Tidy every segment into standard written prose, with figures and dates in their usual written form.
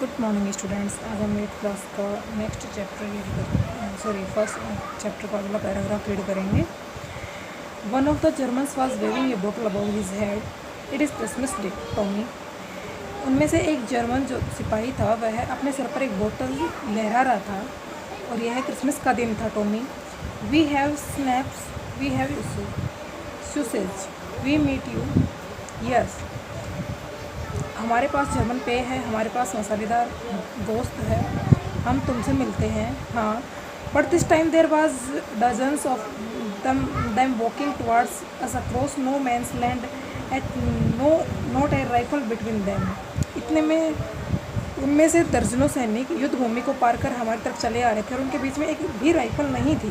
Good morning students. आज हम 8th class का नेक्स्ट चैप्टर फर्स्ट चैप्टर का अगला पैराग्राफ रीड करेंगे। One of the Germans was waving a bottle above his head. It is Christmas day Tommy. उनमें से एक जर्मन जो सिपाही था वह अपने सर पर एक बोतल लहरा रहा था और यह क्रिसमस का दिन था Tommy. We have schnapps, we have sausage, we meet you. Yes, हमारे पास जर्मन पेय है, हमारे पास मसालेदार गोश्त है, हम तुमसे मिलते हैं। हाँ, but this time there was dozens of them walking towards us across no man's land at not a rifle between them। इतने में उनमें से दर्जनों सैनिक युद्ध भूमि को पार कर हमारी तरफ चले आ रहे थे और उनके बीच में एक भी राइफल नहीं थी।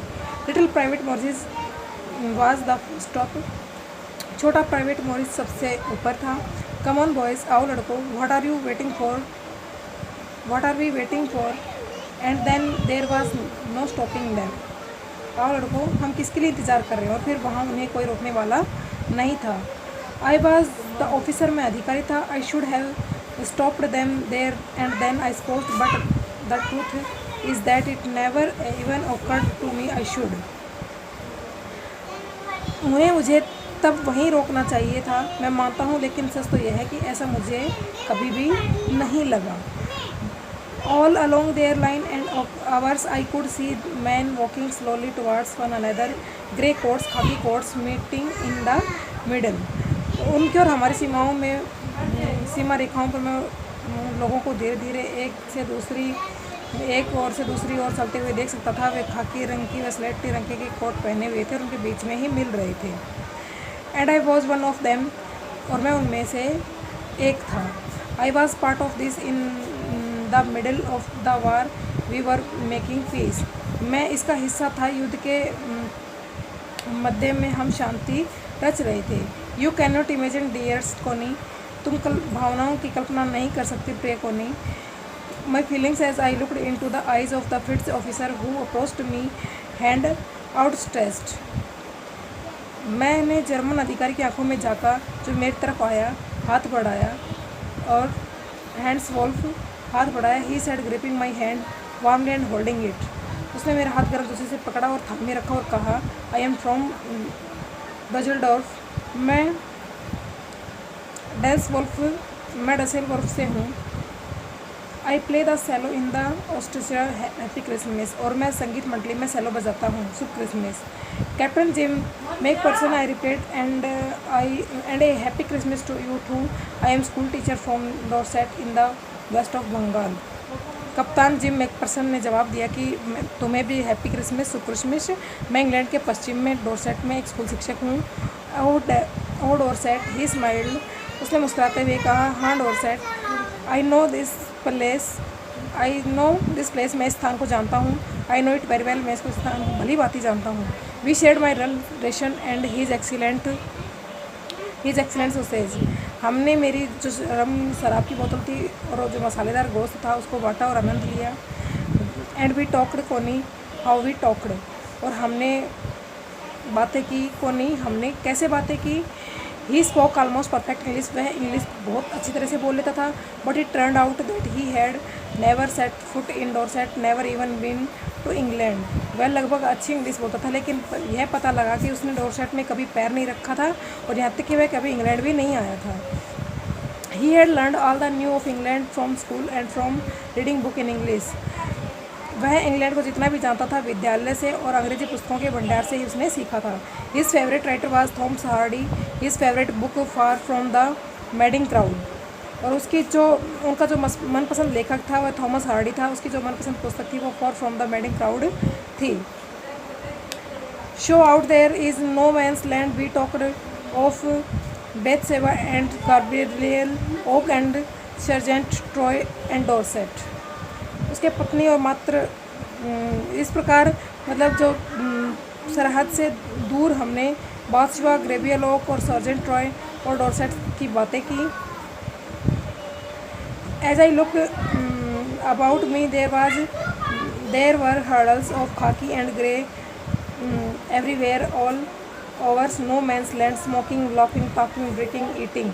Little private Morris was the stop. छोटा प्राइवेट मॉरिस सबसे ऊपर था। कम ऑन बॉयज़, आओ लड़कों, what are we waiting for and then there was no stopping them. आओ लड़कों, हम किसके लिए इंतज़ार कर रहे हैं? और फिर वहाँ उन्हें कोई रोकने वाला नहीं था। आई वॉज द ऑफिसर, मैं अधिकारी था। I should have stopped them there and then I spoke, but the truth is that it never even occurred to me I should. मुझे तब वहीं रोकना चाहिए था, मैं मानता हूँ, लेकिन सच तो यह है कि ऐसा मुझे कभी भी नहीं लगा। All along their line and ours I could see men walking slowly towards one another, grey coats, khaki coats meeting in the middle. उनकी और हमारी सीमा रेखाओं पर मैं लोगों को धीरे धीरे एक ओर से दूसरी ओर चलते हुए देख सकता था। वे खाकी रंग की व स्लेटी रंग के कोट पहने हुए थे और उनके बीच में ही मिल रहे थे। And I was one of them, और मैं उनमें से एक था। I was part of this in the middle of the war we were making peace. मैं इसका हिस्सा था, युद्ध के मध्य में हम शांति रच रहे थे। You can not imagine dears कोनी, तुम भावनाओं की कल्पना नहीं कर सकती प्रिय Connie. My feelings as I looked into the eyes of the Fritz officer who approached me hand outstretched. मैंने जर्मन अधिकारी की आंखों में झाँका जो मेरी तरफ आया, हाथ बढ़ाया और हैंड्स वॉल्फ हाथ बढ़ाया। He said gripping my hand warmly and holding it. उसने मेरा हाथ गर्म दूसरे से पकड़ा और थामे रखा और कहा, आई एम फ्रॉम डजलडॉर्फ, मैं डसेलवॉल्फ से हूँ। I play the cello in the Australia, happy Christmas, और मैं संगीत मंडली में सेलो बजाता हूँ, शुभ Christmas. Captain Jim, make person, I repeat, and a happy Christmas to you too. I am school teacher from Dorset in the west of Bengal. कप्तान Jim McPherson ने जवाब दिया कि तुम्हें भी हैप्पी क्रिसमस, शुभ क्रिसमस। मैं इंग्लैंड के पश्चिम में डोरसेट में एक स्कूल शिक्षक हूँ। ओ डोरसेट, ही स्माइल्ड, उसने मुस्कुराते हुए कहा, हाँ Dorset, I know this place, मैं इस स्थान को जानता हूँ। I know it very well, मैं इसको स्थान को भली बात ही जानता हूँ। We shared my ration and his excellent sausage. हमने मेरी जो शराब की बोतल थी और जो मसालेदार गोश्त था उसको बांटा और आनंद लिया। And we talked Connie, how we talked, और हमने बातें की। कोनी, हमने कैसे बातें की। He spoke almost perfect English, वह इंग्लिश बहुत अच्छी तरह से बोल लेता था। But it turned out that he had never set foot in Dorset, never even been to England. वह लगभग अच्छी इंग्लिश बोलता था, लेकिन यह पता लगा कि उसने डोरसेट में कभी पैर नहीं रखा था और यहाँ तक कि वह कभी इंग्लैंड भी नहीं आया था। He had learned all the new of England from school and from reading book in English. वह इंग्लैंड को जितना भी जानता था विद्यालय से और अंग्रेजी पुस्तकों के भंडार से ही उसने सीखा था। His favourite writer was Thomas Hardy, his favourite book far from the madding crowd, और उनका जो मनपसंद लेखक था वह थॉमस हार्डी था। उसकी जो मनपसंद पुस्तक थी वो far from the madding crowd थी। Show out there is no man's land, we talked of Bathsheba and Gabriel, Oak and Sergeant Troy and Dorset. उसके पत्नी और मात्र इस प्रकार, मतलब जो सरहद से दूर हमने बादशाह, ग्रेबियल ओक और सर्जेंट ट्रॉय और डोरसेट की बातें की। As I look about me there were hurdles of khaki and grey everywhere, all overs no man's land, smoking, laughing, talking, drinking, eating.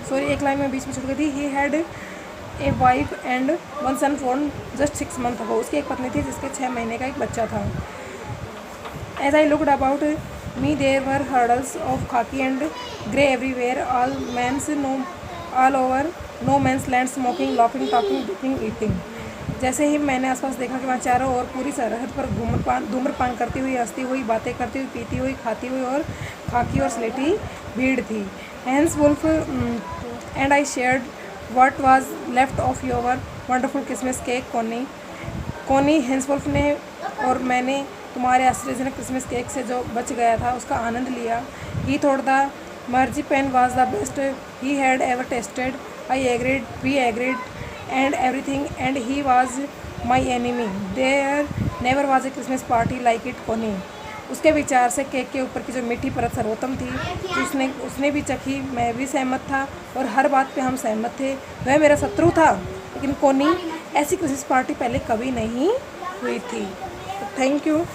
Sorry, एक लाइन में बीच में छूट गई थी। He had a wife and one son born just 6 months ago. उसकी एक पत्नी थी जिसके 6 महीने का एक बच्चा था। As I looked about me there were hurdles of khaki and grey everywhere, all over no man's land, smoking, laughing, talking, drinking, eating. जैसे ही मैंने आसपास देखा कि वहाँ चारों ओर पूरी सरहद पर धूम्रपान करती हुई, हंसती हुई, बातें करती हुई, पीती हुई, खाती हुई और खाकी और स्लेटी भीड़ थी। Hans Wolf and I shared what was left of your wonderful Christmas cake, Connie Hans Wolf ने और मैंने तुम्हारे आश्चर्यजनक क्रिसमस केक से जो बच गया था उसका आनंद लिया। ही thought the marzipan was the best he had ever tasted. I agreed, we agreed and everything, and he was my enemy. There never was a Christmas party like it, Connie. उसके विचार से केक के ऊपर की जो मीठी परत सर्वोत्तम थी, जो उसने भी चखी, मैं भी सहमत था और हर बात पे हम सहमत थे। वह मेरा शत्रु था, लेकिन कोनी ऐसी क्रिसमस पार्टी पहले कभी नहीं हुई थी। Thank you.